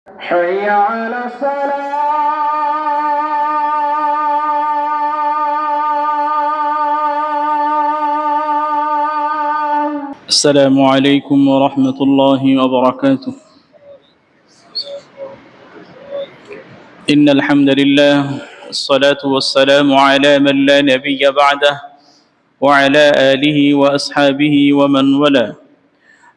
حي على الصلاة. السلام عليكم ورحمة الله وبركاته. إن الحمد لله الصلاة والسلام على من لا نبي بعده وعلى آله وأصحابه ومن والاه.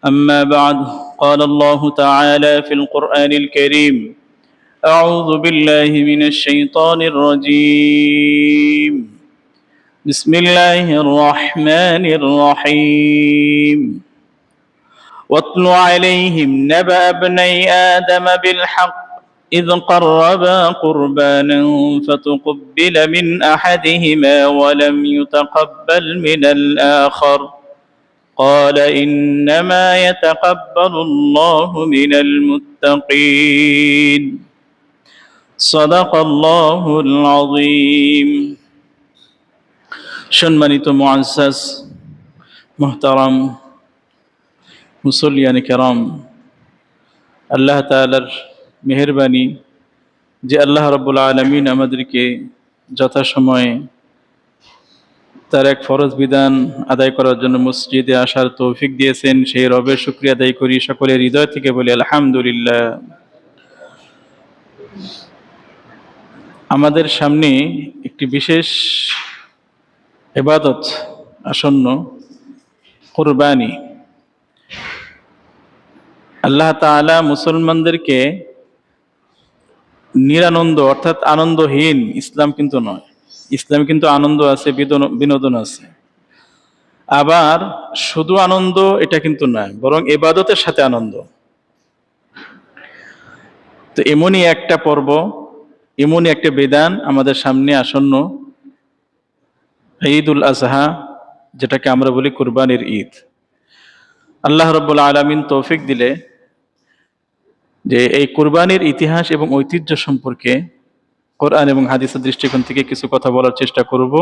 أما بعد، قال الله تعالى في القرآن الكريم: أعوذ بالله من الشيطان الرجيم. بسم الله الرحمن الرحيم. واتل عليهم نبأ ابني آدم بالحق إذ قربا قربانا فتقبل من أحدهما ولم يتقبل من الآخر قال إنما يتقبل الله من المتقين. صدق الله العظيم. সম্মানিত মুআজ্জাজ মুহতারাম মুসল্লিয়ান কেরাম, আল্লাহ তাআলার মেহেরবানি যে আল্লাহ রাব্বুল আলামিন আমাদেরকে যথাসময়ে তার এক ফরজ বিধান আদায় করার জন্য মসজিদে আসার তৌফিক দিয়েছেন, সেই রবের শুকরিয়া আদায় করি। সকলের হৃদয় থেকে বলি আলহামদুলিল্লাহ। আমাদের সামনে একটি বিশেষ ইবাদত আসন্ন, কুরবানি। আল্লাহ তাআলা মুসলমানদেরকে নিরানন্দ অর্থাৎ আনন্দহীন ইসলাম কিন্তু নয়। ইসলাম কিন্তু আনন্দ আছে, বিনোদন আছে। আবার শুধু আনন্দ এটা কিন্তু নয়, বরং ইবাদতের সাথে আনন্দ। তো এমনই একটা পর্ব, এমনই একটা বিধান আমাদের সামনে আসন্ন, ঈদুল আজহা, যেটাকে আমরা বলি কুরবানির ঈদ। আল্লাহ রাব্বুল আলামিন তৌফিক দিলে যে এই কুরবানির ইতিহাস এবং ঐতিহ্য সম্পর্কে কোরআন এবং হাদিসের দৃষ্টিকোণ থেকে কিছু কথা বলার চেষ্টা করব।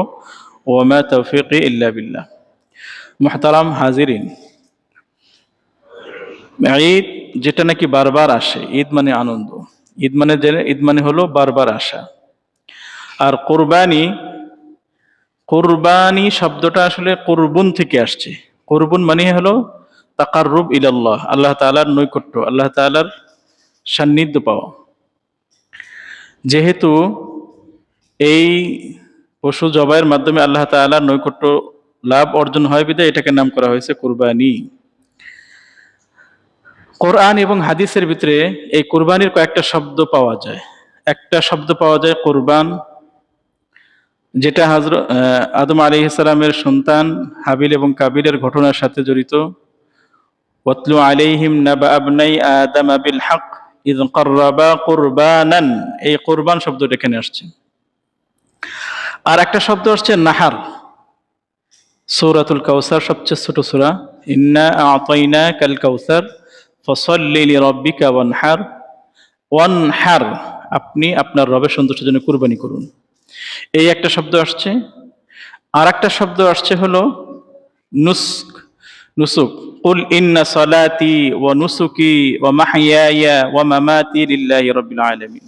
ওয়া মা তাওফীকি ইল্লা বিল্লাহ। মুহতারাম হাজিরিন, ঈদ যেটা নাকি বারবার আসে, ঈদ মানে আনন্দ, ঈদ মানে হলো বারবার আসা। আর কুরবানি শব্দটা আসলে কুরবুন থেকে আসছে। কুরবুন মানে হলো তাকাররুব ইলাল্লাহ, আল্লাহ তাআলার নৈকট্য, আল্লাহ তাআলার সান্নিধ্য পাওয়া। যেহেতু এই পশু জবাইয়ের মাধ্যমে আল্লাহ তাআলার নৈকট্য লাভ অর্জন হয় বিধায় এটাকে নাম করা হয়েছে কুরবানি। কোরআন এবং হাদিসের ভিতরে এই কুরবানির কয়েকটা শব্দ পাওয়া যায়। একটা শব্দ পাওয়া যায় কুরবান, যেটা আদম আলাইহিস সালামের সন্তান হাবিল এবং কাবিলের ঘটনার সাথে জড়িত। ওয়াতলু আলাইহিম নাবা আবনাই আদম বিল হক ইয কাররাবা কুরবানান, এই কুরবান শব্দটা এখানে আসছে। আর একটা শব্দ আসছে নাহার। সূরাতুল কাউসার সবচেয়ে ছোট সূরা, ইন্না আ'তাইনাকাল কাউসার ফাসাল্লি লিরাব্বিকা ওয়ানহার, আপনি আপনার রবের সন্তুষ্টির জন্য কুরবানি করুন। এই একটা শব্দ আসছে। আর একটা শব্দ আসছে হলো নুসুক। কুল ইন্না সালাতি ওয়া নুসুকি ওয়া মাহইয়ায়া ওয়া মামাতি লিল্লাহি রাব্বিল আলামিন।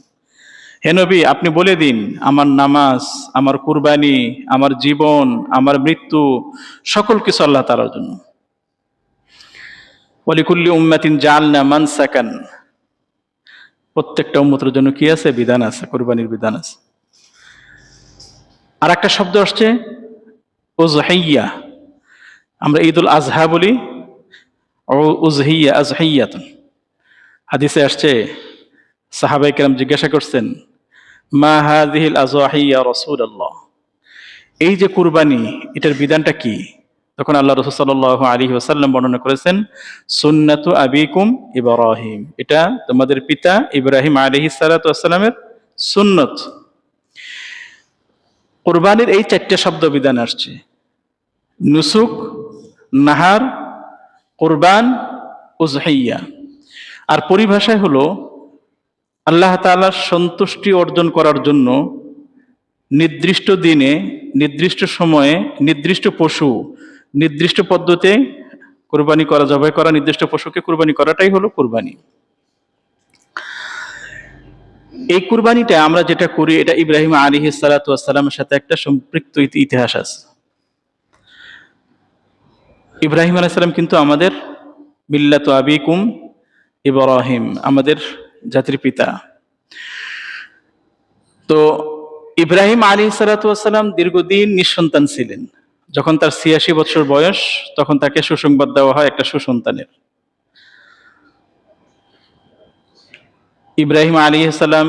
হে নবী, আপনি বলে দিন, আমার নামাজ, আমার কুরবানি, আমার জীবন, আমার মৃত্যু, সকল কিছু আল্লাহ তাআলার জন্য। ওয়া লিকুল্লি উম্মাতিন জাআলনা মানসাকান, প্রত্যেকটা উম্মতের জন্য কি আছে? বিধান আছে, কুরবানির বিধান আছে। আর একটা শব্দ আসছে উযহিয়া। আমরা ঈদুল আজহা বলি, আজহিয়াতুন। হাদিসে আসছে, সাহাবায়ে কেরাম জিজ্ঞাসা করছেন, মা হাযিহিল আযওয়াহি ইয়া রাসূলুল্লাহ, এই যে কুরবানি, এটার বিধানটা কি? তখন আল্লাহ রাসূল সাল্লাল্লাহু আলাইহি ওয়াসাল্লাম বর্ণনা করেছেন, সুন্নাতু আবিকুম ইব্রাহিম, এটা তোমাদের পিতা ইব্রাহিম আলাইহিস সালাতু ওয়াসসালামের সুন্নত। কুরবানির এই চারটি শব্দ বিধান আসছে: নুসুক, নাহার, কুরবান, উযহিয়া। আর পরিভাষায় হলো আল্লাহ তাআলার সন্তুষ্টি অর্জন করার জন্য নির্দিষ্ট দিনে, নির্দিষ্ট সময়ে, নির্দিষ্ট পশু, নির্দিষ্ট পদ্ধতিতে কুরবানি করা, জবাই করা নির্দিষ্ট পশুকে কুরবানি করাটাই হলো কুরবানি। এই কুরবানিটা আমরা যেটা করি এটা ইব্রাহিম আলাইহিস সালাতু ওয়াস সালামের সাথে একটা সম্পৃক্ত ইতিহাস আছে। ইব্রাহিম আলাইহিস সালাম কিন্তু আমাদের মিল্লাতু আবিকুম ইব্রাহিম, আমাদের জাতির পিতা। তো ইব্রাহিম আলাইহিস সালাতু ওয়াস সালাম দীর্ঘদিন নিঃসন্তান ছিলেন। যখন তার ৮৬ বছর বয়স তখন তাকে সুসংবাদ দেওয়া হয় একটা সুসন্তানের। ইব্রাহিম আলাইহিস সালাম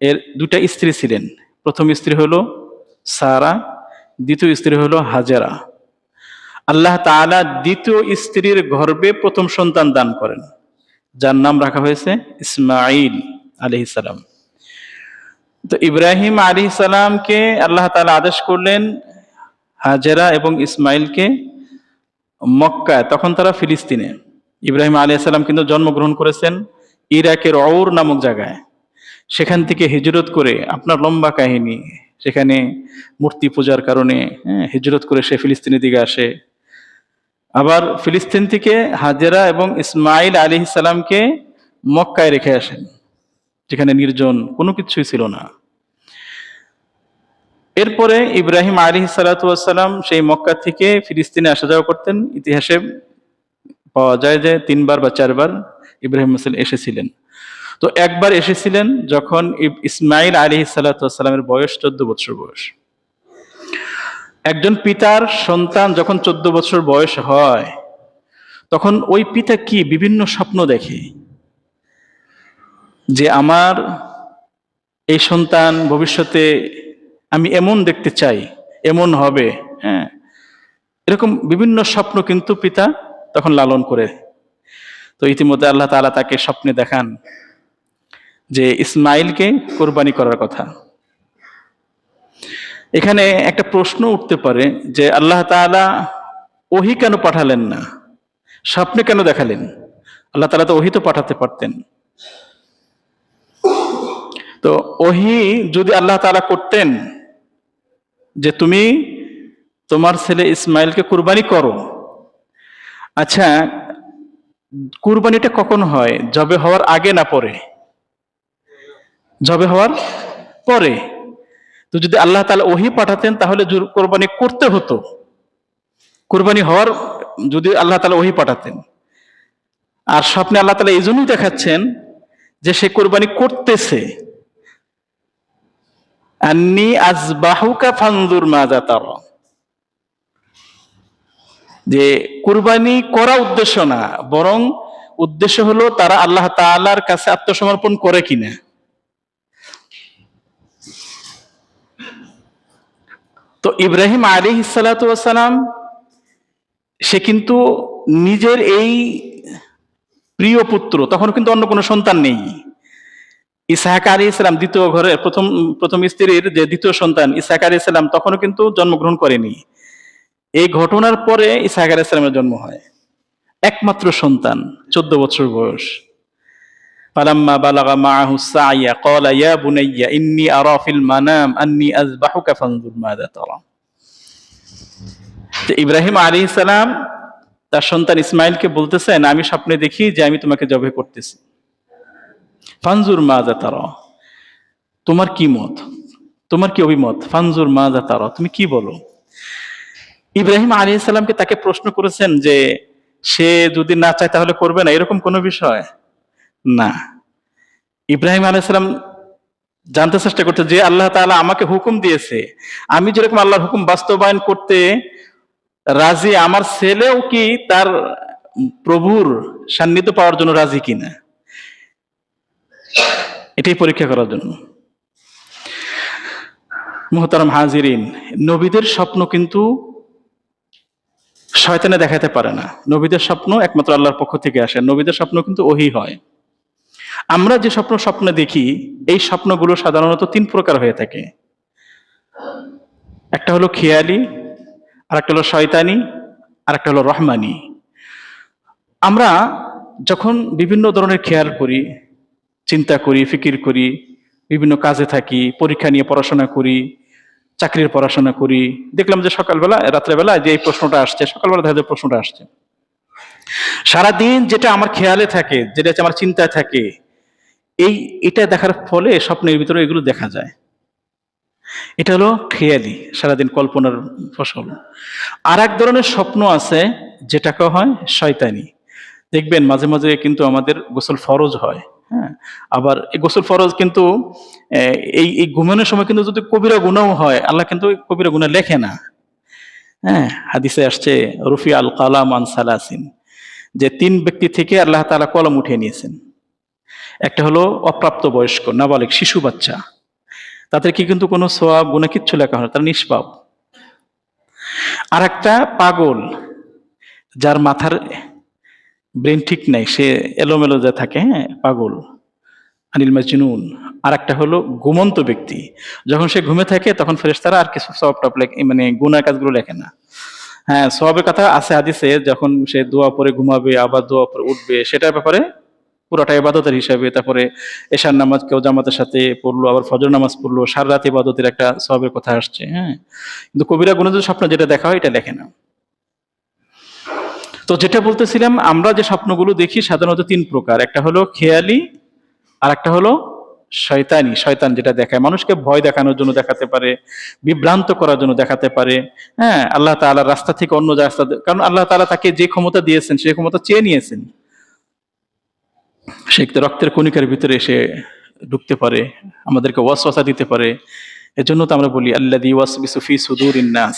এর দুটা স্ত্রী ছিলেন। প্রথম স্ত্রী হলো সারা, দ্বিতীয় স্ত্রী হলো হাজেরা। আল্লাহ তাআলা দ্বিতীয় স্ত্রীর গর্ভে প্রথম সন্তান দান করেন, যার নাম রাখা হয়েছে ইসমাঈল আলাইহিস সালাম। তো ইব্রাহিম আলাইহিস সালামকে আল্লাহ তাআলা আদেশ করলেন হাজেরা এবং ইসমাইলকে মক্কায়, তখন তারা ফিলিস্তিনে। ইব্রাহিম আলাইহিস সালাম কিন্তু জন্মগ্রহণ করেছেন ইরাকের অউর নামক জায়গায়। সেখান থেকে হিজরত করে, আপনার লম্বা কাহিনী, সেখানে মূর্তি পূজার কারণে হিজরত করে সে ফিলিস্তিনের দিকে আসে। আবার ফিলিস্তিন থেকে হাজেরা এবং ইসমাইল আলাইহিস সালামকে মক্কায় রেখে আসেন, যেখানে নির্জন, কোনো কিছুই ছিল না। এরপরে ইব্রাহিম আলাইহিস সালাতু ওয়াস সালাম সেই মক্কা থেকে ফিলিস্তিনে আসা যাওয়া করতেন। ইতিহাসে পাওয়া যায় যে ৩ বার বা ৪ বার ইব্রাহিম এসেছিলেন। তো একবার এসেছিলেন যখন ইসমাইল আলাইহিস সালাতু ওয়াস সালামের বয়স ১৪ বছর বয়স। একজন পিতার সন্তান যখন ১৪ বছর বয়স হয় তখন ওই পিতা কি বিভিন্ন স্বপ্ন দেখে যে আমার এই সন্তান ভবিষ্যতে আমি এমন দেখতে চাই, এমন হবে, হ্যাঁ, এরকম বিভিন্ন স্বপ্ন কিন্তু পিতা তখন লালন করে। তো ইতিমধ্যে আল্লাহ তাআলা তাকে স্বপ্নে দেখান যে ইসমাইলকে কোরবানি করার কথা। এখানে একটা প্রশ্ন উঠতে পারে যে আল্লাহ তাআলা ওহী কেন পাঠালেন না, স্বপ্নে কেন দেখালেন? আল্লাহ তাআলা তো ওহী তো পাঠাতে পারতেন। তো ওহী যদি আল্লাহ তাআলা করতেন যে তুমি তোমার ছেলে ইসমাইলকে কুরবানি করো, আচ্ছা কুরবানিটা কখন হয়? জবে হওয়ার আগে না পরে? জবে হওয়ার পরে। তো যদি আল্লাহ তাআলা ওহী পাঠাতেন তাহলে কোরবানি করতে হতো। কোরবানি হওয়ার যদি আল্লাহ তাআলা ওহী পাঠাতেন, আর স্বপ্নে আল্লাহ তাআলা এই জন্যই দেখাচ্ছেন যে সে কোরবানি করতেছে। আন্নী আযবাহুকা ফানজুর মাযা তারা, যে কুরবানি করা উদ্দেশ্য না, বরং উদ্দেশ্য হলো তারা আল্লাহ তাআলার কাছে আত্মসমর্পণ করে কিনা। তো ইব্রাহিম আলাইহিস সালাতু ওয়াস সালাম সে কিন্তু নিজের এই প্রিয় পুত্র, তখন কিন্তু অন্য কোনো সন্তান নেই। ইসহাক আলাইহিস সালাম দ্বিতীয় ঘরের প্রথম স্ত্রীর যে দ্বিতীয় সন্তান ইসহাক আলাইহিস সালাম তখনও কিন্তু জন্মগ্রহণ করেনি। এই ঘটনার পরে ইসহাক আলাইহিস সালামের জন্ম হয়, একমাত্র সন্তান, ১৪ বছর বয়স। ফালাম্মা বালাগা মাআহু সাইয়া ক্বালা ইয়া বুনাইয়া ইন্নী আরা ফিল মানাম আন্নী আযবাহুকা ফানজুর মাযা তারা। তো ইব্রাহিম আলাইহিস সালাম তার সন্তান ইসমাইলকে বলতেছেন, আমি স্বপ্নে দেখি যে আমি তোমাকে জবাই করতেছি। ফানজুর মাযা তারা, তোমার কি মত, তোমার কি অভিমত? ফানজুর মাযা তারা, তুমি কি বলো? ইব্রাহিম আলাইহিস সালামকে তাকে প্রশ্ন করেছেন যে সে যদি না চায় তাহলে করবে না, এরকম কোনো বিষয় না। ইব্রাহিম আলাইহিস সালাম জানতে চেষ্টা করতে যে আল্লাহ তাআলা আমাকে হুকুম দিয়েছে, আমি যেরকম আল্লাহর হুকুম বাস্তবায়ন করতে রাজি, আমার ছেলেও কি তার প্রভুর সান্নিধ্য পাওয়ার জন্য রাজি কিনা, এটাই পরীক্ষা করার জন্য। মুহতারাম হাজিরিন, নবীদের স্বপ্ন কিন্তু শয়তানে দেখাতে পারে না। নবীদের স্বপ্ন একমাত্র আল্লাহর পক্ষ থেকে আসে। নবীদের স্বপ্ন কিন্তু ওহী হয়। আমরা যে স্বপ্নে দেখি, এই স্বপ্নগুলো সাধারণত ৩ প্রকার হয়ে থাকে। একটা হলো খেয়ালি, আর একটা হলো শয়তানি, আর একটা হলো রহমানি। আমরা যখন বিভিন্ন ধরনের খেয়াল করি, চিন্তা করি, ফিকির করি, বিভিন্ন কাজে থাকি, পরীক্ষা নিয়ে পড়াশোনা করি, চাকরির পড়াশোনা করি, দেখলাম যে সকালবেলা রাত্রেবেলা যে এই প্রশ্নটা আসছে, সকালবেলা দেখা যায় প্রশ্নটা আসছে। সারাদিন যেটা আমার খেয়ালে থাকে, যেটা আমার চিন্তায় থাকে, এটা দেখার ফলে স্বপ্নের ভিতরে এগুলো দেখা যায়। এটা হলো খেয়ালি, সারাদিন কল্পনার ফসল। আর এক ধরনের স্বপ্ন আছে যেটাকে হয় শয়তানি। দেখবেন মাঝে মাঝে কিন্তু আমাদের গোসল ফরজ হয়, হ্যাঁ, আবার এই গোসল ফরজ কিন্তু এই এই ঘুমানোর সময় কিন্তু যদি কবিরা গুনাহ হয়, আল্লাহ কিন্তু ওই কবিরা গুনাহ লেখে না। হ্যাঁ, হাদিসে আসছে রুফি আল কালাম আন সালাসিন, যে 3 ব্যক্তি থেকে আল্লাহ তাআলা কলম উঠিয়ে নিয়েছেন। একটা হলো অপ্রাপ্ত বয়স্ক নাবালিগ শিশু বাচ্চা, তাদেরকে কিন্তু কোনো সওয়াব গুনাহ কিচ্ছু লেখা হয় না, তারা নিষ্পাপ। আর একটা পাগল, যার মাথার ব্রেন ঠিক নাই, সে এলোমেলো যে থাকে, হ্যাঁ, পাগল, আনিল মাজনুন। আর একটা হলো ঘুমন্ত ব্যক্তি, যখন সে ঘুমে থাকে তখন ফেরেশতারা আর কিছু সওয়াব টপ লেখে, মানে গুনার কাজগুলো লেখে না। হ্যাঁ, সওয়াবের কথা আছে হাদিসে, যখন সে দোয়া পরে ঘুমাবে আবার দোয়া পরে উঠবে, সেটার ব্যাপারে পুরোটা ইবাদতের হিসাবে। তারপরে এশার নামাজ কেউ জামাতের সাথে পড়লো, আবার ফজর নামাজ পড়লো, সারা রাত ইবাদতের একটা সওয়াবের কথা আসছে। হ্যাঁ, কিন্তু কবিরা গুনাহ যে স্বপ্ন যেটা দেখা হয় এটা লেখে না। তো যেটা বলতেছিলাম, আমরা যে স্বপ্নগুলো দেখি সাধারণত 3 প্রকার। একটা হলো খেয়ালি, আর একটা হলো শয়তানি। শয়তান যেটা দেখায়, মানুষকে ভয় দেখানোর জন্য দেখাতে পারে, বিভ্রান্ত করার জন্য দেখাতে পারে। হ্যাঁ, আল্লাহ তাআলার রাস্তা থেকে অন্য রাস্তা, কারণ আল্লাহ তাআলা তাকে যে ক্ষমতা দিয়েছেন সেই ক্ষমতা চেয়ে নিয়েছেন। সে রক্তের কণিকার ভিতরে এসে ঢুকতে পারে, আমাদেরকে ওয়াসওয়াসা দিতে পারে। এজন্য তো আমরা বলি আল্লাযী ওয়াসবিসু ফি সুদুরিন নাস,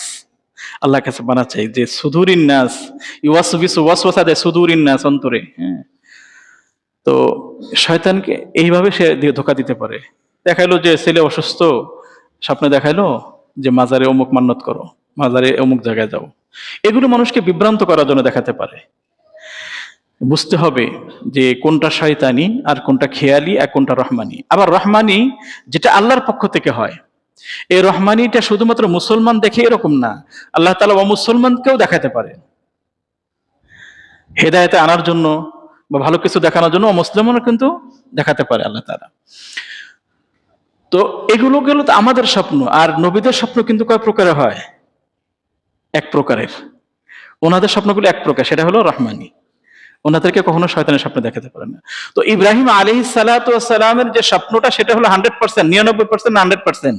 আল্লাহর কাছে বানা চাই যে সুদুরিন নাস, ইওয়াসবিসু ওয়াসওয়াসা দেয় সুদুরিন নাস, অন্তরে। হ্যাঁ, তো শয়তানকে এইভাবে সে ধোঁকা দিতে পারে। দেখাইলো যে ছেলে অসুস্থ, স্বপ্নে দেখাইলো যে মাজারে অমুক মান্নত করো, মাজারে অমুক জায়গায় যাও। এগুলো মানুষকে বিভ্রান্ত করার জন্য দেখাতে পারে। বুঝতে হবে যে কোনটা শয়তানি আর কোনটা খেয়ালি আর কোনটা রহমানি। আবার রহমানি যেটা আল্লাহর পক্ষ থেকে হয়, এই রহমানিটা শুধুমাত্র মুসলমান দেখে এরকম না, আল্লাহ তাআলা অমুসলমানকেও দেখাতে পারে হেদায়েতে আনার জন্য বা ভালো কিছু দেখানোর জন্য। অমুসলমানও কিন্তু দেখাতে পারে আল্লাহ তাআলা। তো এগুলো গেল তো আমাদের স্বপ্ন। আর নবীদের স্বপ্ন কিন্তু কয় প্রকারের হয়? এক প্রকারের। ওনাদের স্বপ্নগুলো এক প্রকার, সেটা হলো রহমানি। ওনাদেরকে কখনো শয়তানের স্বপ্ন দেখাতে পারে না। তো ইব্রাহিম আলাইহিস সালাতু ওয়াস সালামের যে স্বপ্নটা, সেটা হলো 100%, 99% না 100%,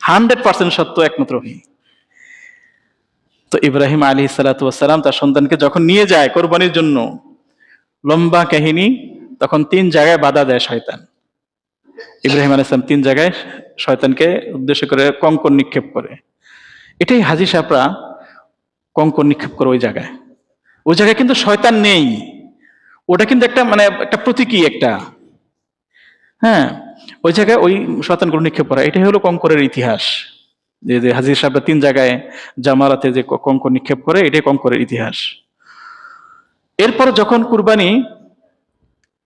100% সত্য, একমাত্র ওহী। তো ইব্রাহিম আলাইহিস সালাতু ওয়াস সালাম তার সন্তানকে যখন নিয়ে যায় কোরবানির জন্য, লম্বা কাহিনী, তখন 3 জায়গায় বাধা দেয় শয়তান। ইব্রাহিম আলাইহিস সালাম 3 জায়গায় শয়তানকে উদ্দেশ্য করে কঙ্কর নিক্ষেপ করে। এটাই হাজী সাহেবরা কঙ্কর নিক্ষেপ করে ওই জায়গায়। ওই জায়গায় কিন্তু শয়তান নেই, ওটা কিন্তু একটা মানে একটা প্রতীকী একটা। হ্যাঁ, ওই জায়গায় ওই শয়তানগুলো নিক্ষেপ করা, এটাই হলো কঙ্করের ইতিহাস। যে হাজী সাহেবরা 3 জায়গায় জামারাতে যে কঙ্কর নিক্ষেপ করে, এটাই কঙ্করের ইতিহাস। এরপর যখন কুরবানি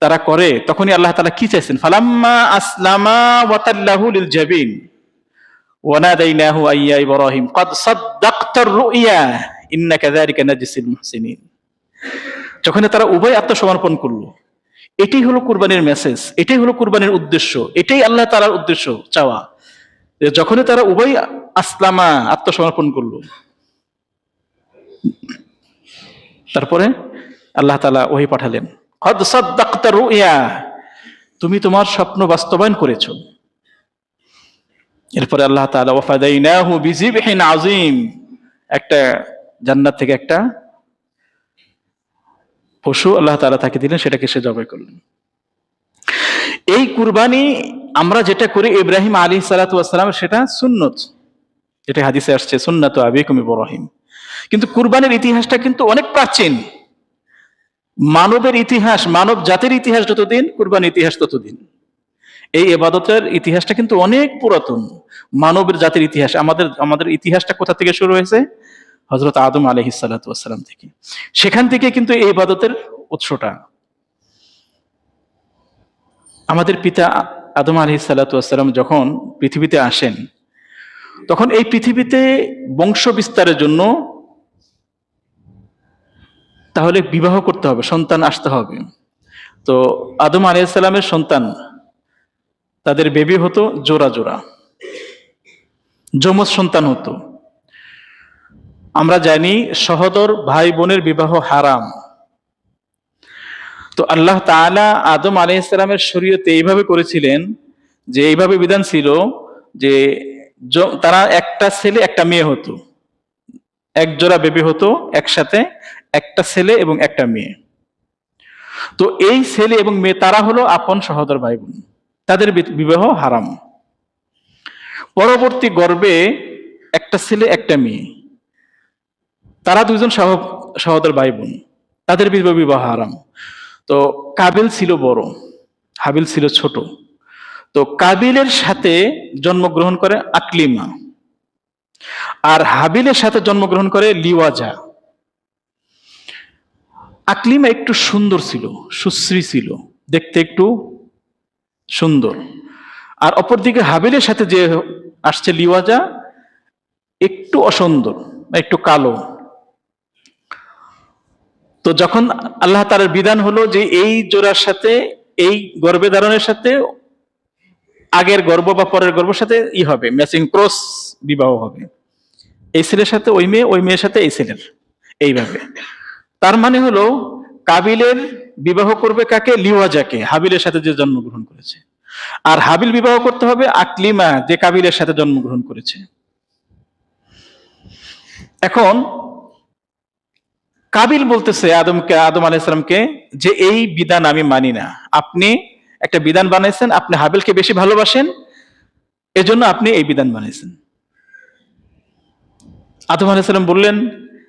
তারা করে, তখনই আল্লাহ তাআলা কি চাইছেন? ফালাম্মা আসলামা ওয়া তাল্লাহু লিল জাবিন ওয়া নাদাইনাহু আইয়া ইব্রাহিম ক্বাদ সাদ্দাকতার রুইয়া ইন্না কাযালিকা নাজসিল মুহসিনিন। যখন তারা উভয় আত্মসমর্পণ করলো, এটাই হলো কুরবানির মেসেজ, এটাই হলো কুরবানির উদ্দেশ্য, এটাই আল্লাহ তাআলার উদ্দেশ্য চাওয়া। যখনই তারা উভয় আসলামা, আত্মসমর্পণ করলো, তারপরে আল্লাহ তাআলা ওহী পাঠালেন, ক্বাদ সাদ্দাকতার রুইয়া, তুমি তোমার স্বপ্ন বাস্তবায়ন করেছো। এরপরে আল্লাহ তাআলা ওয়া ফাদাইনাহু বিযিবহিন আযীম, একটা জান্নাত থেকে একটা পশু আল্লাহ তাআলা তাকে দিলেন, সেটাকে সে জবাই করলেন। এই কুরবানি আমরা যেটা করি ইব্রাহিম আলাইহিস সালাতু ওয়াস সালাম, সেটা সুন্নত, এটা হাদিসে আসছে সুন্নাতু আবিকুম ইব্রাহিম। কিন্তু কুরবানির ইতিহাসটা কিন্তু অনেক প্রাচীন। মানবের ইতিহাস, মানব জাতির ইতিহাস যতদিন, কুরবানির ইতিহাস ততদিন। এই ইবাদতের ইতিহাসটা কিন্তু অনেক পুরাতন। মানবের জাতির ইতিহাস, আমাদের ইতিহাসটা কোথা থেকে শুরু হয়েছে? হযরত আদম আলাইহিস সালাতু ওয়াস সালাম থেকে। সেখান থেকে কিন্তু এই ইবাদতের উৎসটা। আমাদের পিতা আদম আলাইহিস সালাতু ওয়াস সালাম যখন পৃথিবীতে আসেন, তখন এই পৃথিবীতে বংশ বিস্তারের জন্য তাহলে বিবাহ করতে হবে, সন্তান আসতে হবে। তো আদম আলাইহিস সালামের সন্তান, তাদের বেবি হতো জোড়া জোড়া, যমজ সন্তান হতো। আমরা জানি সহোদর ভাই বোনের বিবাহ হারাম। তো আল্লাহ তাআলা আদম আলাইহিস সালামের শরীয়তে এইভাবে করেছিলেন, যে এইভাবে বিধান ছিল যে তারা একটা ছেলে একটা মেয়ে হতো, এক জোড়া বেবি হতো একসাথে, একটা ছেলে এবং একটা মেয়ে। তো এই ছেলে এবং মেয়ে তারা হলো আপন সহোদর ভাই বোন, তাদের বিবাহ হারাম। পরবর্তী গর্ভে একটা ছেলে একটা মেয়ে, তারা দুইজন সহোদর ভাই বোন, তাদের বিবাহ হারাম। তো কাবিল ছিল বড়, হাবিল ছিল ছোট। তো কাবিলের সাথে জন্মগ্রহণ করে আকলিমা, আর হাবিলের সাথে জন্মগ্রহণ করে লিওয়াজা। আকলিমা একটু সুন্দর ছিল, সুশ্রী ছিল, দেখতে একটু সুন্দর। আর অপরদিকে হাবিলের সাথে যে আসছে লিওয়াজা একটু অসুন্দর, একটু কালো। তো যখন আল্লাহ তাআলার বিধান হলো যে এই জোড়ার সাথে, এই গর্ভে ধারণের সাথে আগের গর্ভ বা পরের গর্ভের সাথে হবে, ম্যাচিং ক্রস বিবাহ হবে, এই ছেলের সাথে ওই মেয়ে, ওই মেয়ের সাথে এই ছেলের, এইভাবে। তার মানে হলো কাবিলের বিবাহ করবে কাকে? লিওয়াজাকে, হাবিলের সাথে যে জন্মগ্রহণ করেছে। আর হাবিল বিবাহ করতে হবে আকলিমা, যে কাবিলের সাথে জন্মগ্রহণ করেছে। এখন কাবিল বলতেছে আদম আলাইহিস সালামকে যে এই বিধান আমি মানি না, আপনি একটা বিধান বানাইছেন, আপনি হাবিলকে বেশি ভালোবাসেন, এজন্য আপনি এই বিধান বানাইছেন। আদম আলাইহিস সালাম বললেন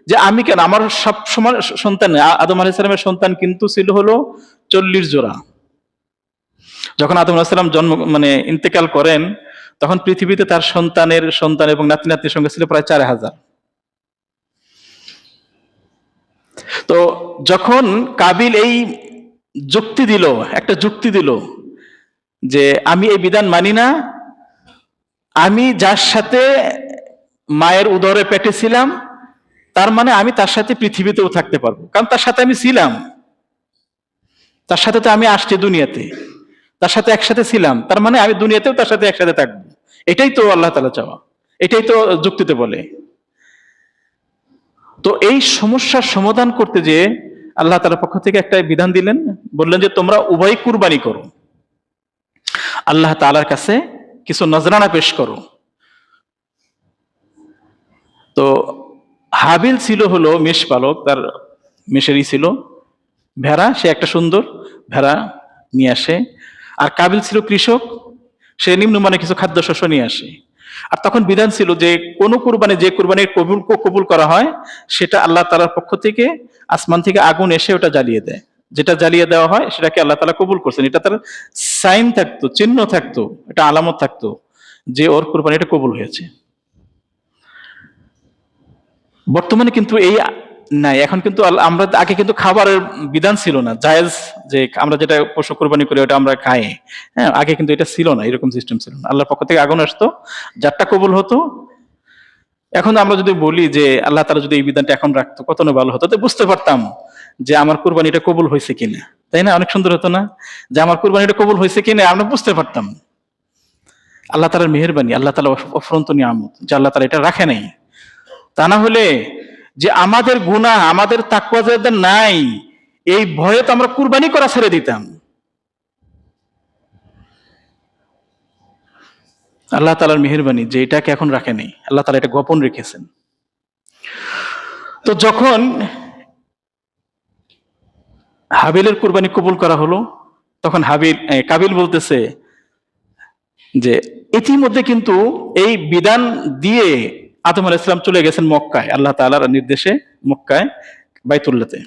যে আমি কেন, আমার সব সময় সন্তান। আদম আলাইহিস সালামের সন্তান কিন্তু ছিল হলো 40 জোড়া। যখন আদম আলাইহিস সালাম ইন্তেকাল করেন, তখন পৃথিবীতে তার সন্তানের সন্তান এবং নাতি নাতনির সংখ্যা ছিল প্রায় 4000। তো যখন কাবিল এই যুক্তি দিল, একটা যুক্তি দিল যে আমি এই বিধান মানি না, আমি যার সাথে মায়ের উদরে পেটে ছিলাম, তার মানে আমি তার সাথে পৃথিবীতেও থাকতে পারবো, কারণ তার সাথে আমি ছিলাম, তার সাথে তো আমি আসছি দুনিয়াতে, তার সাথে একসাথে ছিলাম, তার মানে আমি দুনিয়াতেও তার সাথে একসাথে থাকবো। এটাই তো আল্লাহ তাআলা চাওয়া, এটাই তো যুক্তিতে বলে। তো এই সমস্যার সমাধান করতে যে আল্লাহ তাআলার পক্ষ থেকে একটা বিধান দিলেন, বললেন যে তোমরা উভয় কুরবানি করো, আল্লাহ তাআলার কাছে কিছু নজরানা পেশ করো। তো হাবিল ছিল হলো মেষ পালক, তার মেষেরই ছিল ভেড়া, সে একটা সুন্দর ভেড়া নিয়ে আসে। আর কাবিল ছিল কৃষক, সে নিম্নমানের কিছু খাদ্যশস্য নিয়ে আসে। আর তখন বিধান ছিল যে কোন কুরবানি, যে কুরবানির কবুল করা হয়, সেটা আল্লাহ তাআলার পক্ষ থেকে আসমান থেকে আগুন এসে ওটা জ্বালিয়ে দেয়। যেটা জ্বালিয়ে দেওয়া হয় সেটাকে আল্লাহ তাআলা কবুল করছেন, এটা তার সাইন থাকতো, চিহ্ন থাকতো, এটা আলামত থাকতো যে ওর কুরবানিটা কবুল হয়েছে। বর্তমানে কিন্তু এই নাই। এখন কিন্তু আমরা আগে কিন্তু খাবারের বিধান ছিল না, জায়েজ, যে আমরা যেটা পশু কোরবানি করি ওটা আমরা খাই। হ্যাঁ, আগে কিন্তু এটা ছিল না, এরকম সিস্টেম ছিল না। আল্লাহর পক্ষ থেকে আগুন আসতো, যারটা কবুল হতো। এখন আমরা যদি বলি যে আল্লাহ তাআলা যদি এই বিধানটা এখন রাখতো কত না ভালো হতো, তো বুঝতে পারতাম যে আমার কুরবানিটা কবুল হয়েছে কিনা, তাই না? অনেক সুন্দর হতো না যে আমার কুরবানিটা কবুল হয়েছে কিনা, আমরা বুঝতে পারতাম। আল্লাহ তাআলার মেহেরবানি, আল্লাহ তাআলা অফুরন্ত নিয়ামত যে আল্লাহ তাআলা এটা রাখে নাই। তা না হলে যে আমাদের গুনাহ, আমাদের তাকওয়া যাদের নাই, এই ভয়ে তো আমরা কুরবানি করা ছেড়ে দিতাম। আল্লাহ তাআলার মেহেরবানি যে এটাকে এখন রাখে নেই, আল্লাহ তাআলা এটা গোপন রেখেছেন। তো যখন হাবিলের কুরবানি কবুল করা হলো, তখন কাবিল বলতেছে যে ইতিমধ্যে কিন্তু এই বিধান দিয়ে আদম আলাইহিস সালাম চলে গেছেন মক্কায়, আল্লাহ তাআলার নির্দেশে মক্কায়, বাইতুল্লাহতে।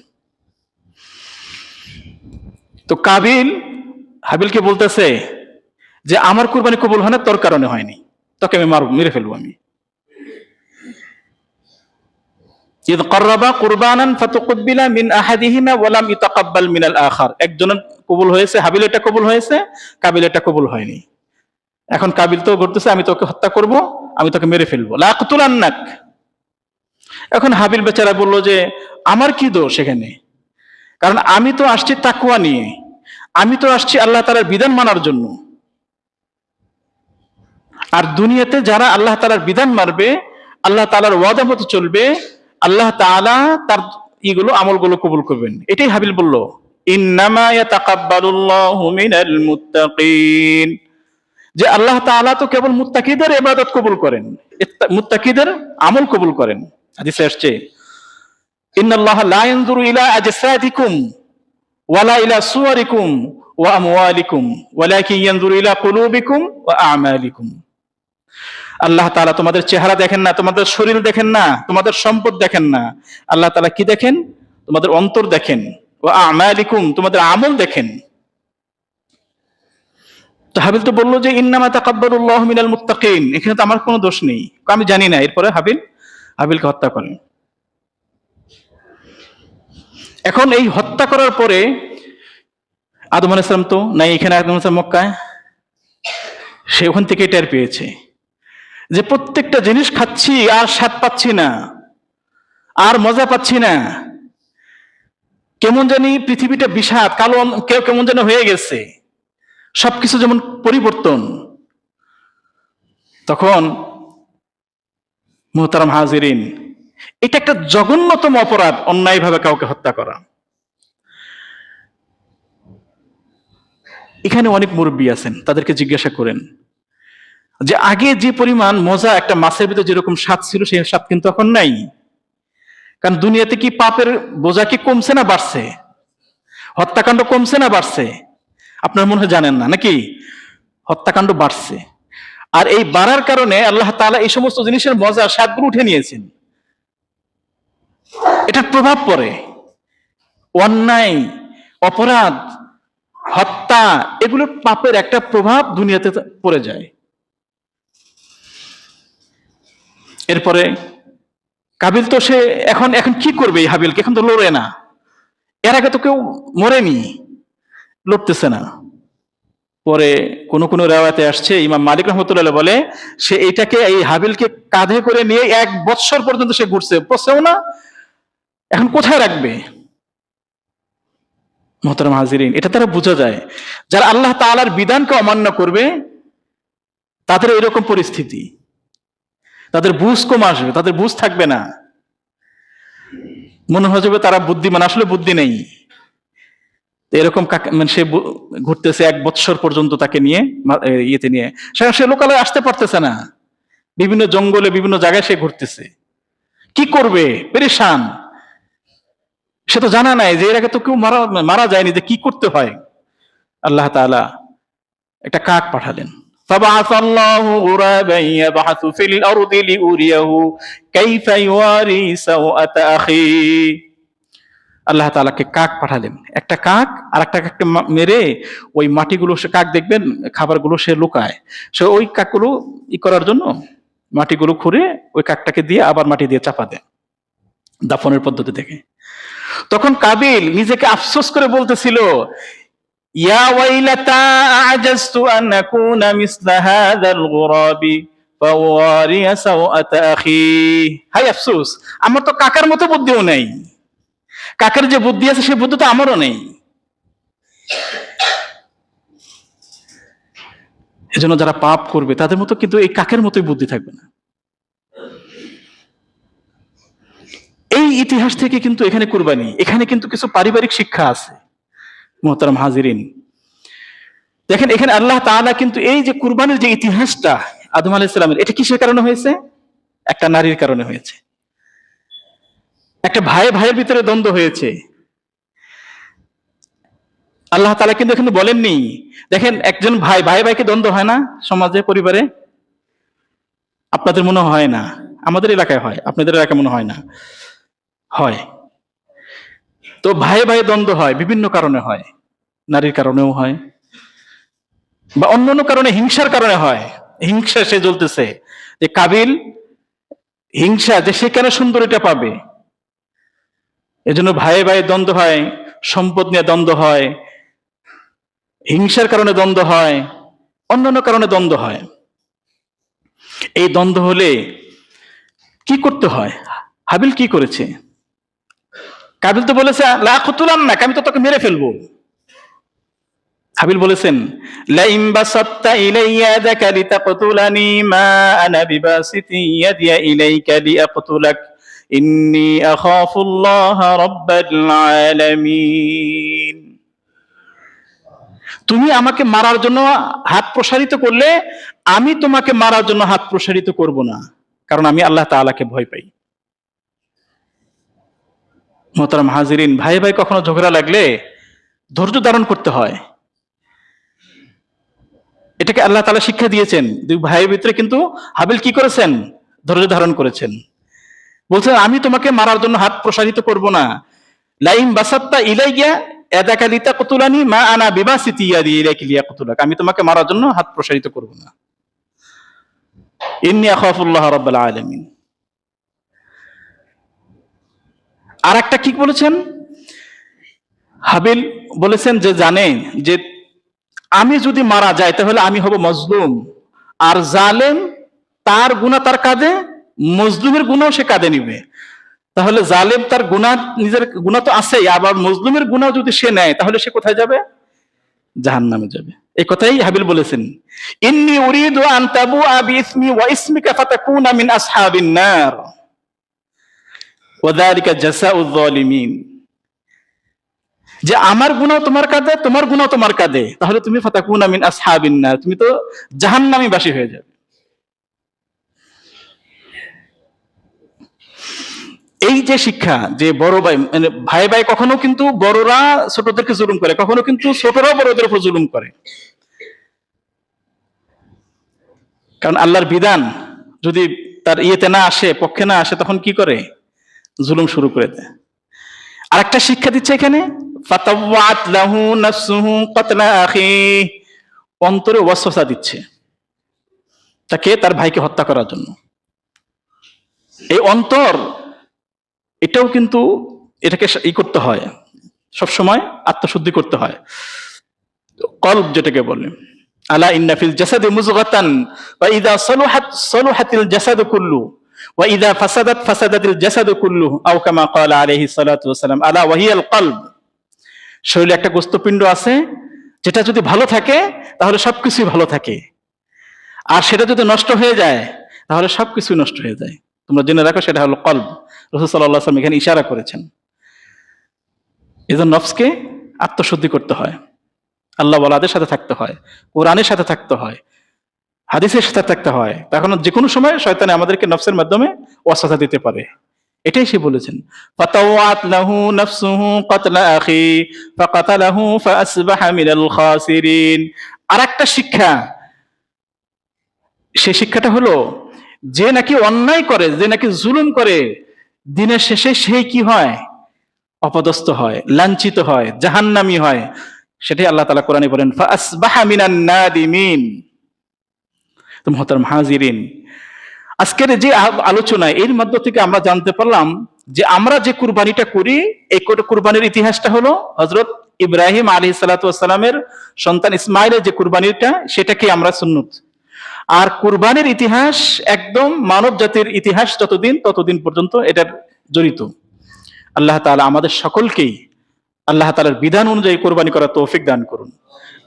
তো কাবিল হাবিলকে বলতেছে যে আমার কুরবানি কবুল হয় না, তোর কারণে হয়নি, তোকে আমি মেরে ফেলবো আমি। ইদ ক্বাররাবা কুরবানান ফাতুকবিলা মিন আহাদিহিমা ওয়া লাম ইতাকাব্বাল মিনাল আখার। একজনের কবুল হয়েছে, হাবিলেরটা কবুল হয়েছে, কাবিলেরটা কবুল হয়নি। এখন কাবিল তো করতেছে আমি তোকে হত্যা করব, আমি তোকে মেরে ফেলবো, লা আকতুলান্নাক। এখন হাবিল বেচারা বলল যে আমার কি দোষ এখানে, কারণ আমি তো আসছি তাকওয়া নিয়ে, আমি তো আসছি আল্লাহ তাআলার বিধান মানার জন্য। আর দুনিয়াতে যারা আল্লাহ তাআলার বিধান মানবে, আল্লাহ তাআলার ওয়াদা মতো চলবে, আল্লাহ তাআলা তার আমলগুলো কবুল করবেন। এটাই হাবিল বলল। ইন্নামা ইয়াতাকাব্বালুল্লাহু মিনাল মুত্তাকিন, যে আল্লাহ তাআলা তো কেবল মুত্তাকিদের ইবাদত কবুল করেন, মুত্তাকিদের আমল কবুল করেন। হাদিসে আসছে ইন্নাল্লাহা লা ইয়ানজুরু ইলা আজসাদিকুম ওয়ালা ইলা সুওয়ারিকুম ওয়া আমওয়ালিকুম ওয়ালাকিন ইয়ানজুরু ইলা কুলুবিকুম ওয়া আমালিকুম। আল্লাহ তাআলা তোমাদের চেহারা দেখেন না, তোমাদের শরীর দেখেন না, তোমাদের সম্পদ দেখেন না। আল্লাহ তাআলা কি দেখেন? তোমাদের অন্তর দেখেন। ওয়া আমালিকুম, তোমাদের আমল দেখেন। তো হাবিল তো বললো যে ইন্নামা তাকাব্বালুল্লাহু মিনাল মুত্তাকিন, এখানে তো আমার কোনো দোষ নেই, আমি জানি না। এরপরে হাবিলকে হত্যা করেন। এখন এই হত্যা করার পরে আদম আলাইহিস সালাম তো নাই এখানে, আদম আলাইহিস সালাম মক্কায়, সে ওখান থেকে টের পেয়েছে যে প্রত্যেকটা জিনিস খাচ্ছি আর স্বাদ পাচ্ছি না, আর মজা পাচ্ছি না, কেমন জানি পৃথিবীটা বিষাদ, কালো কেমন যেন হয়ে গেছে, সবকিছু যেমন পরিবর্তন। তখন মুহতারাম হাজিরিন, এটা একটা জঘন্যতম অপরাধ, অন্যায়ভাবে কাউকে হত্যা করা। এখানে অনেক মুরব্বী আছেন, তাদেরকে জিজ্ঞাসা করেন যে আগে যে পরিমাণ মজা একটা মাছের ভিতরে যেরকম স্বাদ ছিল, সেই স্বাদ কিন্তু এখন নাই। কারণ দুনিয়াতে কি পাপের বোঝা কি কমছে না বাড়ছে? হত্যাকাণ্ড কমছে না বাড়ছে? আপনার মনে হয় জানেন না নাকি? হত্যাকাণ্ড বাড়ছে। আর এই বাড়ার কারণে আল্লাহ তাআলা এই সমস্ত জিনিসের মজা স্বাদগুলো উঠে নিয়েছেন। এটার প্রভাব পড়ে। অন্যায়, অপরাধ, হত্যা, এগুলোর পাপের একটা প্রভাব দুনিয়াতে পড়ে যায়। এরপরে কাবিল তো সে এখন কি করবে? এই হাবিলকে এখন তো লড়ে না, এর আগে তো কেউ মরেনি, লড়তেছে না। পরে কোন রেওয়ায়েতে আসছে, ইমাম মালিক রাহমাতুল্লাহ বলে সে এইটাকে, এই হাবিলকে কাঁধে করে নিয়ে 1 বৎসর পর্যন্ত সে ঘুরছে, পৌঁছেও না, এখন কোথায় রাখবে? মুহতারাম হাজিরিন, এটা তারা বোঝা যায় যারা আল্লাহ তাআলার বিধানকে অমান্য করবে তাদের এরকম পরিস্থিতি, তাদের বুঝ কম আসবে, তাদের বুঝ থাকবে না, মনে হয়ে যাবে তারা বুদ্ধিমান, আসলে বুদ্ধি নেই। এরকম মানে সে ঘুরতেছে 1 বৎসর পর্যন্ত, তাকে নিয়ে ইয়েতে নিয়ে সে লোকালয়ে আসতে পারতেছে না, বিভিন্ন জঙ্গলে বিভিন্ন জায়গায় সে ঘুরতেছে। কি করবে? পেরেশান। সে তো জানা নাই যে এর আগে তো কেউ মারা যায়নি, যে কি করতে হয়। আল্লাহ তাআলা একটা কাক পাঠালেন। ফাবাআসাল্লাহু গুরাবান ইয়াবহাসু ফিল আরদি লিউরিয়াহু কাইফা ইওয়ারি সাওআতা আখি। আল্লাহ তাআলাকে কাক পাঠালেন। একটা কাক আর একটা কাককে মেরে ওই মাটিগুলো, সে কাক দেখবেন খাবারগুলো সে লুকায়, সে ওই কাকগুলো করার জন্য মাটিগুলো খুঁড়ে ওই কাকটাকে দিয়ে আবার মাটি দিয়ে চাপা দেয় দাফনের পদ্ধতি থেকে। তখন কাবিল নিজেকে আফসোস করে বলতেছিল, ইয়া ওয়াইলাতা আ'জাজতু আন আকুনা মিসলা হাযাল গুরাবি ফাওয়ারিয়া সাওআতা আখি। হায় আফসোস, আমার তো কাকার মতো বুদ্ধিও নেই, কাকের যে বুদ্ধি আছে সে বুদ্ধি তো আমারও নেই। এজন্য যারা পাপ করবে তাদের মতো কিন্তু এই কাকের মতোই বুদ্ধি থাকবে না। এই ইতিহাস থেকে কিন্তু এখানে কুরবানি, এখানে কিন্তু কিছু পারিবারিক শিক্ষা আছে মুহতারাম হাজিরিন। দেখেন এখানে আল্লাহ তাআলা কিন্তু এই যে কুরবানির যে ইতিহাসটা আদম আলাইহিস সালামের, এটা কিসের কারণে হয়েছে? একটা নারীর কারণে হয়েছে। একটা ভাইয়ের ভিতরে দ্বন্দ্ব হয়েছে। আল্লাহ তাআলা কিন্তু এখানে বলেননি, দেখেন একজন ভাইকে দ্বন্দ্ব হয় না সমাজে, পরিবারে? আপনাদের মনে হয় না, আমাদের এলাকায় হয়, আপনাদের এলাকায় মনে হয় না, হয়। তো ভাই দ্বন্দ্ব হয়, বিভিন্ন কারণে হয়, নারীর কারণেও হয়, বা অন্যান্য কারণে, হিংসার কারণে হয়। হিংসা সে জ্বলতেছে যে কাবিল, হিংসা যে সে কেন সুন্দরীটা পাবে, এজন্য ভাই দ্বন্দ্ব হয়, সম্পদ নিয়ে দ্বন্দ্ব হয়, হিংসার কারণে দ্বন্দ্ব হয়, অন্যান্য কারণে দ্বন্দ্ব হয়। এই দ্বন্দ্ব হলে কি করতে হয়? হাবিল কি করেছে? কাবিল তো বলেছে লা আকতুলান্নাক, আমি তো তোকে মেরে ফেলবো। হাবিল বলেছেন লাইম বাসাত্তা ইলাইয়া যাকা লিতাকতুলানি মা আনা বিবাসিতি ইয়াদিয়া ইলাইকা লিআকতুলাক ইন্নী আখাফুল্লাহ রাব্বাল আলামিন। তুমি আমাকে মারার জন্য হাত প্রসারিত করলে আমি তোমাকে মারার জন্য হাত প্রসারিত করব না, কারণ আমি আল্লাহ তাআলাকে ভয় পাই। মোহতারাম হাজিরিন, ভাই ভাই কখনো ঝগড়া লাগলে ধৈর্য ধারণ করতে হয়। এটাকে আল্লাহ তাআলা শিক্ষা দিয়েছেন। দুই ভাইয়ের ভিতরে কিন্তু হাবিল কি করেছেন? ধৈর্য ধারণ করেছেন। বলছেন আমি তোমাকে মারার জন্য হাত প্রসারিত করব না। লাইম বাসাত্তা ইলাইয়া ইয়াদাকা লিতাকতুলানি মা আনা বিবাসিতি ইয়াদি ইলাইকা লিয়াকতুলাক। আমি তোমাকে মারার জন্য হাত প্রসারিত করব না। ইন্নী আখাফুল্লাহ রাব্বাল আলামিন। আর একটা কি বলেছেন? হাবিল বলেছেন যে জানে যে আমি যদি মারা যাই তাহলে আমি হব মজলুম, আর জালেম তার গুনাহ তার কাঁধে, মজলুমের গুনাহ সে কাঁধে নিবে। তাহলে জালেম তার গুনাহ, নিজের গুনাহ তো আছেই, আবার মজলুমের গুনাহ যদি সে নেয় তাহলে সে কোথায় যাবে? জাহান্নামে যাবে। এই কথাই হাবিল বলেছেন, ইন্নী উরিদু আন তাবুআ বিইসমি ওয়া ইসমিকা ফাতাকুনা মিন আসহাবিন নার ওয়া যালিকা জাযাউয যালিমিন। যে আমার গুনাহ তোমার কাঁধে, তোমার গুনাহ তোমার কাঁধে, তাহলে তুমি ফাতাকুনা মিন আসহাবিন নার, তুমি তো জাহান্নামীবাসী হয়ে যাবে। এই যে শিক্ষা, যে বড় ভাই মানে ভাই ভাই কখনো কিন্তু বড়রা ছোটদেরকে জুলুম করে, কখনো কিন্তু ছোটরা বড়দের উপর জুলুম করে। কারণ আল্লাহর বিধান যদি তার ইয়েতে না আসে, পক্ষে না আসে, তখন কি করে? জুলুম শুরু করে দেয়। আরেকটা শিক্ষা দিচ্ছে এখানে, ফাতাওয়াত লাহু নাফসুহু কাতলা আখি, অন্তরে ওয়াসওয়াসা দিচ্ছে তাকে তার ভাইকে হত্যা করার জন্য। এই অন্তর, এটাও কিন্তু এটাকে করতে হয়, সবসময় আত্মশুদ্ধি করতে হয়। কলব যেটাকে বলে, আলা ইন্না ফিল জাসাদি মুযগাতান ওয়া ইযা সালুহাত সালুহাতিল জাসাদু কুল্লু ওয়া ইযা ফাসাদাত ফাসাদাতিল জাসাদু কুল্লু, আও কামা ক্বালা আলাইহিস সালাতু ওয়াস সালাম আলা ওয়া হিয়াল কলব। শরীরে একটা গোস্তপিণ্ড আছে, যেটা যদি ভালো থাকে তাহলে সবকিছুই ভালো থাকে, আর সেটা যদি নষ্ট হয়ে যায় তাহলে সবকিছুই নষ্ট হয়ে যায়। তোমরা জেনে রাখো, সেটা হলো কলব। রাসূল সাল্লাল্লাহু আলাইহি ওয়াসাল্লাম এখানে ইশারা করেছেন। এজন্য নফসকে আত্মশুদ্ধি করতে হয়, আল্লাহ ওয়ালাদের সাথে থাকতে হয়, কোরআনের সাথে থাকতে হয়, হাদিসের সাথে থাকতে হয়। তখন যে কোনো সময় শয়তানে আমাদেরকে নফসের মাধ্যমে ওয়াসওয়াসা দিতে পারে। এটাই সে বলেছেন, ফাতাওয়াত লাহু নাফসুহু কাতলা আখি ফাকাতালাহু ফাআসবাহা মিনাল খাসিরিন। আরেকটা শিক্ষা, সেই শিক্ষাটা হলো যে নাকি অন্যায় করে, যে নাকি জুলুম করে, দিনের শেষে সেই কি হয়? অপদস্থ হয়, লাঞ্ছিত হয়, জাহান্নামী হয়। সেটাই আল্লাহ তাআলা কোরআনে বলেন, ফাআসবাহা মিনান নাদিমিন। তো মুহতারাম হাজিরিন, আজকের যে আলোচনা, এর মধ্য থেকে আমরা জানতে পারলাম যে আমরা যে কুরবানিটা করি, এই কুরবানির ইতিহাসটা হলো হযরত ইব্রাহিম আলাইহিস সালাতু ওয়াস সালামের সন্তান ইসমাইলের যে কুরবানিটা, সেটাকে আমরা সুন্নত। আর কুরবানির ইতিহাস একদম মানব জাতির ইতিহাস, ততদিন পর্যন্ত এটার জড়িত। আল্লাহ তাআলা আমাদের সকলকেই আল্লাহ তাআলার বিধান অনুযায়ী কোরবানি করার তৌফিক দান করুন।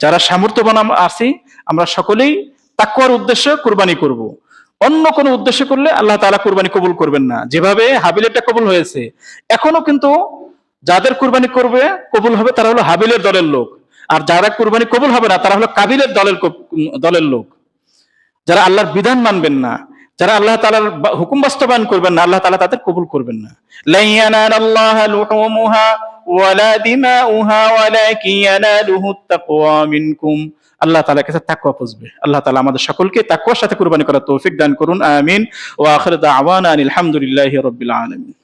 যারা সামর্থ্যবান আছি, আমরা সকলেই তাকওয়ার উদ্দেশ্যে কোরবানি করব। অন্য কোনো উদ্দেশ্য করলে আল্লাহ তাআলা কোরবানি কবুল করবেন না। যেভাবে হাবিলেরটা কবুল হয়েছে, এখনো কিন্তু যাদের কোরবানি করবে কবুল হবে তারা হলো হাবিলের দলের লোক, আর যারা কোরবানি কবুল হবে না তারা হলো কাবিলের দলের লোক। যারা আল্লাহর বিধান মানবেন না, যারা আল্লাহ তাআলার হুকুম বাস্তবায়ন করবেন না, আল্লাহ তাআলা তাদের কবুল করবেন না। লা ইয়ানালাল্লাহা লুহুমুহা ওয়ালা দিমাউহা ওয়ালাকিন ইয়ানালুহুত তাকওয়া মিনকুম। আল্লাহ তাআলার কাছে তাকওয়া পুষবে। আল্লাহ তাআলা আমাদের সকলকে তাকওয়ার সাথে কুরবানি করার তৌফিক দান করুন। আমিন। ওয়া আখিরু দাওয়ানা আলহামদুলিল্লাহি রাব্বিল আলামিন।